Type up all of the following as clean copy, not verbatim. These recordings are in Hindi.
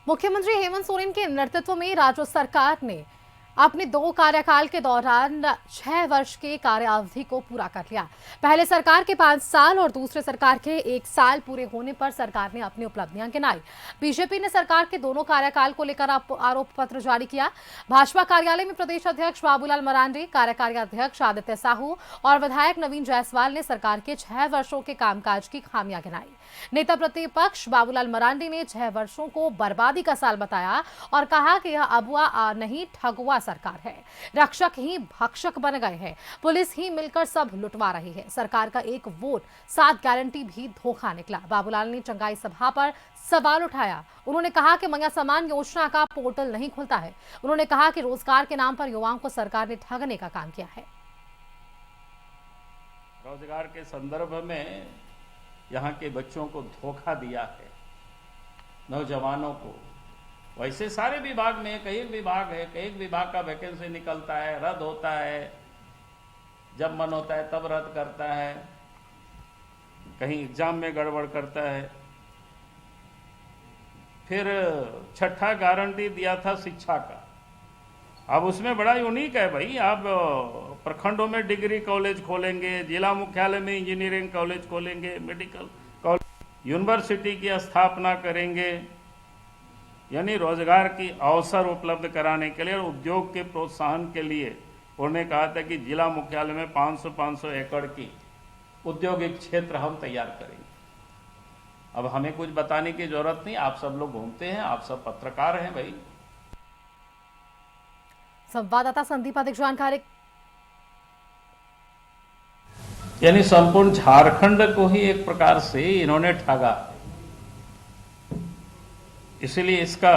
मुख्यमंत्री हेमंत सोरेन के नेतृत्व में राज्य सरकार ने अपने 2 कार्यकाल के दौरान 6 वर्ष के कार्यावधि को पूरा कर लिया। पहले सरकार के 5 साल और दूसरे सरकार के 1 साल पूरे होने पर सरकार ने अपनी उपलब्धियां गिनाई। बीजेपी ने सरकार के दोनों कार्यकाल को लेकर आरोप पत्र जारी किया। भाजपा कार्यालय में प्रदेश अध्यक्ष बाबूलाल मरांडी, कार्यकारी अध्यक्ष आदित्य साहू और विधायक नवीन जायसवाल ने सरकार के 6 वर्षों के कामकाज की खामियां गिनाई। नेता प्रतिपक्ष बाबूलाल मरांडी ने 6 वर्षों को बर्बादी का साल बताया और कहा कि यह अगुआ नहीं ठगुआ सरकार है। रक्षक ही भक्षक बन गए हैं, पुलिस ही मिलकर सब लुटवा रही है। सरकार का एक वोट 7 गारंटी भी धोखा निकला। बाबूलाल ने चंगाई सभा पर सवाल उठाया। उन्होंने कहा कि मैया समान योजना का पोर्टल नहीं खुलता है। उन्होंने कहा कि रोजगार के नाम पर युवाओं को सरकार ने ठगने का काम किया है। रोजगार के संदर्भ में यहाँ के बच्चों को धोखा दिया है, नौजवानों को। वैसे सारे विभाग में कई विभाग है, कई विभाग का वैकेंसी निकलता है, रद्द होता है, जब मन होता है तब रद्द करता है, कहीं एग्जाम में गड़बड़ करता है। फिर 6ठा गारंटी दिया था शिक्षा का। अब उसमें बड़ा यूनिक है भाई, आप प्रखंडों में डिग्री कॉलेज खोलेंगे, जिला मुख्यालय में इंजीनियरिंग कॉलेज खोलेंगे, मेडिकल कॉलेज, यूनिवर्सिटी की स्थापना करेंगे, यानी रोजगार की अवसर उपलब्ध कराने के लिए और उद्योग के प्रोत्साहन के लिए। उन्होंने कहा था कि जिला मुख्यालय में 500 एकड़ की औद्योगिक क्षेत्र हम तैयार करेंगे। अब हमें कुछ बताने की जरूरत नहीं, आप सब लोग घूमते हैं, आप सब पत्रकार हैं भाई। संवाददाता संदीप अधिक जानकारी। यानी संपूर्ण झारखंड को ही एक प्रकार से इन्होंने ठगा। इसलिए इसका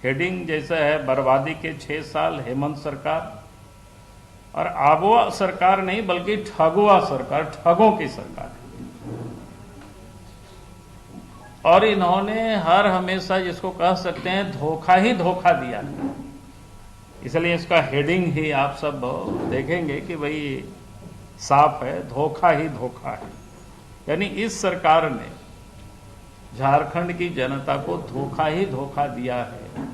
हेडिंग जैसा है, बर्बादी के 6 साल हेमंत सरकार। और आगुआ सरकार नहीं बल्कि ठगुआ सरकार, ठगों की सरकार। और इन्होंने हर हमेशा जिसको कह सकते हैं धोखा ही धोखा दिया। इसलिए इसका हेडिंग ही आप सब देखेंगे कि भाई साफ है, धोखा ही धोखा है। यानी इस सरकार ने झारखंड की जनता को धोखा ही धोखा दिया है।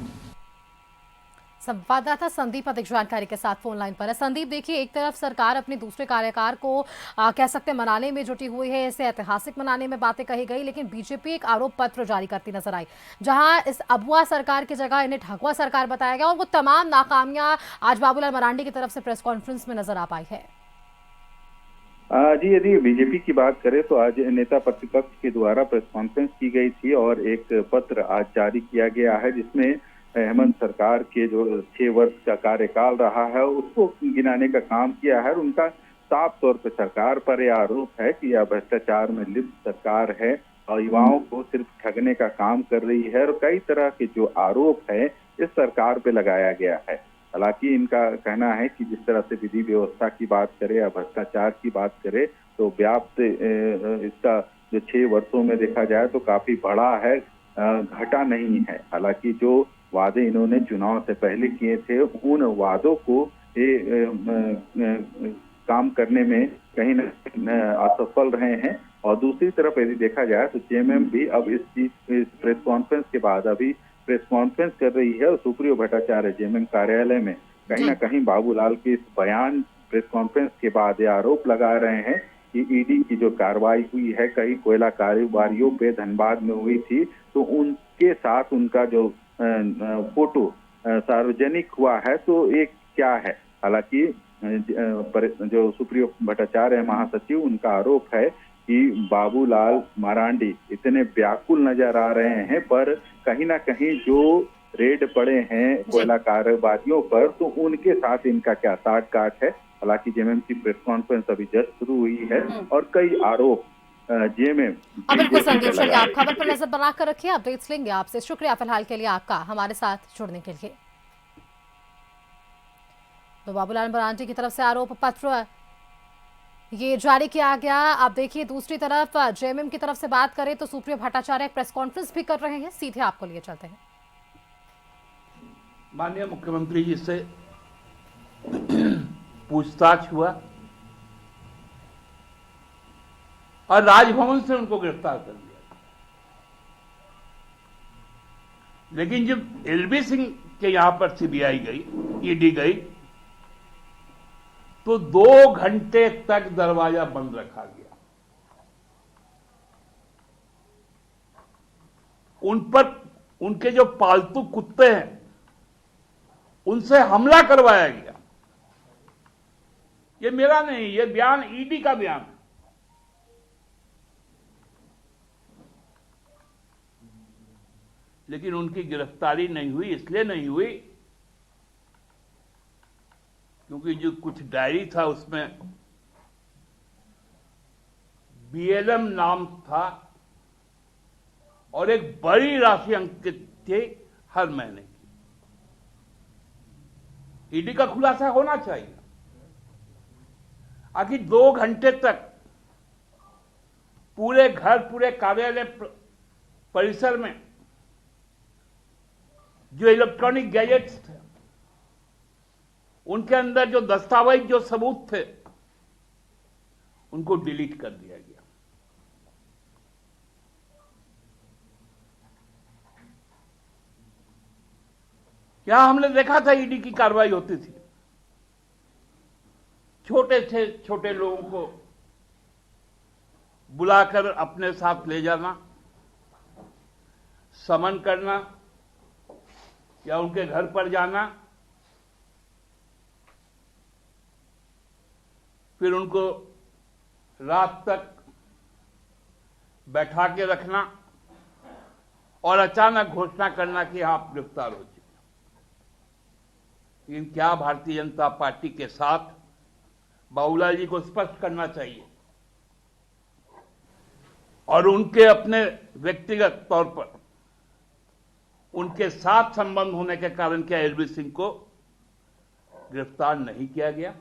संवाददाता संदीप अधिक जानकारी के साथ फोन लाइन पर है। संदीप, देखिए, एक तरफ सरकार अपने दूसरे कार्यकाल को कह सकते हैं मनाने में जुटी हुई है, इसे ऐतिहासिक मनाने में बातें कही गई, लेकिन बीजेपी एक आरोप पत्र जारी करती नजर आई, जहां इस अगुआ सरकार की जगह इन्हें ठगुआ सरकार बताया गया और वो तमाम नाकामियां आज बाबूलाल मरांडी की तरफ से प्रेस कॉन्फ्रेंस में नजर आ पाई है। जी, यदि बीजेपी की बात करें तो आज नेता प्रतिपक्ष के द्वारा प्रेस कॉन्फ्रेंस की गई थी और एक पत्र आज जारी किया गया है, जिसमें हेमंत सरकार के जो 6 वर्ष का कार्यकाल रहा है उसको गिनाने का काम किया है। और उनका साफ तौर पर सरकार पर यह आरोप है कि यह भ्रष्टाचार में लिप्त सरकार है और युवाओं को सिर्फ ठगने का काम कर रही है। और कई तरह के जो आरोप है इस सरकार पे लगाया गया है। हालांकि इनका कहना है कि जिस तरह से विधि व्यवस्था की बात करें या भ्रष्टाचार की बात करें तो व्याप्त इसका जो 6 वर्षों में देखा जाए तो काफी बड़ा है, घटा नहीं है। हालांकि जो वादे इन्होंने चुनाव से पहले किए थे उन वादों को काम करने में कहीं न असफल रहे हैं। और दूसरी तरफ यदि देखा जाए तो जेएमएम भी अब इस प्रेस कॉन्फ्रेंस के बाद अभी प्रेस कॉन्फ्रेंस कर रही है और सुप्रियो भट्टाचार्य जेएमएम कार्यालय में कहीं ना कहीं बाबूलाल के इस बयान प्रेस कॉन्फ्रेंस के बाद ये आरोप लगा रहे हैं कि ईडी की जो कार्रवाई हुई है कई कोयला कारोबारियों पे धनबाद में हुई थी, तो उनके साथ उनका जो फोटो सार्वजनिक हुआ है तो एक क्या है। हालांकि जो सुप्रियो भट्टाचार्य महासचिव, उनका आरोप है कि बाबूलाल मरांडी इतने व्याकुल नजर आ रहे हैं, पर कहीं ना कहीं जो रेड पड़े हैं कोयला कारोबारियों पर तो उनके साथ इनका क्या साठ गांठ है। हालांकि जेएमएम की प्रेस कॉन्फ्रेंस अभी जस्ट शुरू हुई है और कई आरोप जेएमएम। बिल्कुल संदीप, चलिए आप खबर पर नजर बनाकर रखिए, अपडेट्स लेंगे आपसे। शुक्रिया फिलहाल के लिए आपका हमारे साथ जुड़ने के लिए। तो बाबूलाल मरांडी की तरफ से आरोप पत्र ये जारी किया गया। आप देखिए, दूसरी तरफ जेएमएम की तरफ से बात करें तो सुप्रियो भट्टाचार्य एक प्रेस कॉन्फ्रेंस भी कर रहे हैं, सीधे आपको लिए चलते हैं। माननीय मुख्यमंत्री जी से पूछताछ हुआ और राजभवन से उनको गिरफ्तार कर लिया। लेकिन जब एलबी सिंह के यहां पर सीबीआई गई, ईडी गई, तो 2 घंटे तक दरवाजा बंद रखा गया। उन पर उनके जो पालतू कुत्ते हैं उनसे हमला करवाया गया। ये मेरा नहीं, ये बयान ईडी का बयान है। लेकिन उनकी गिरफ्तारी नहीं हुई, इसलिए नहीं हुई क्योंकि जो कुछ डायरी था उसमें बीएलएम नाम था और एक बड़ी राशि अंकित थी हर महीने की। ईडी का खुलासा होना चाहिए। आखिर 2 घंटे तक पूरे घर, पूरे कार्यालय परिसर में जो इलेक्ट्रॉनिक गैजेट्स थे, उनके अंदर जो दस्तावेज, जो सबूत थे, उनको डिलीट कर दिया गया। यहां हमने देखा था ईडी की कार्रवाई होती थी, छोटे से छोटे लोगों को बुलाकर अपने साथ ले जाना, समन करना या उनके घर पर जाना, फिर उनको रात तक बैठा के रखना और अचानक घोषणा करना कि आप गिरफ्तार हो चुके। लेकिन क्या भारतीय जनता पार्टी के साथ बाबूलाल जी को स्पष्ट करना चाहिए और उनके अपने व्यक्तिगत तौर पर उनके साथ संबंध होने के कारण क्या एलबी सिंह को गिरफ्तार नहीं किया गया?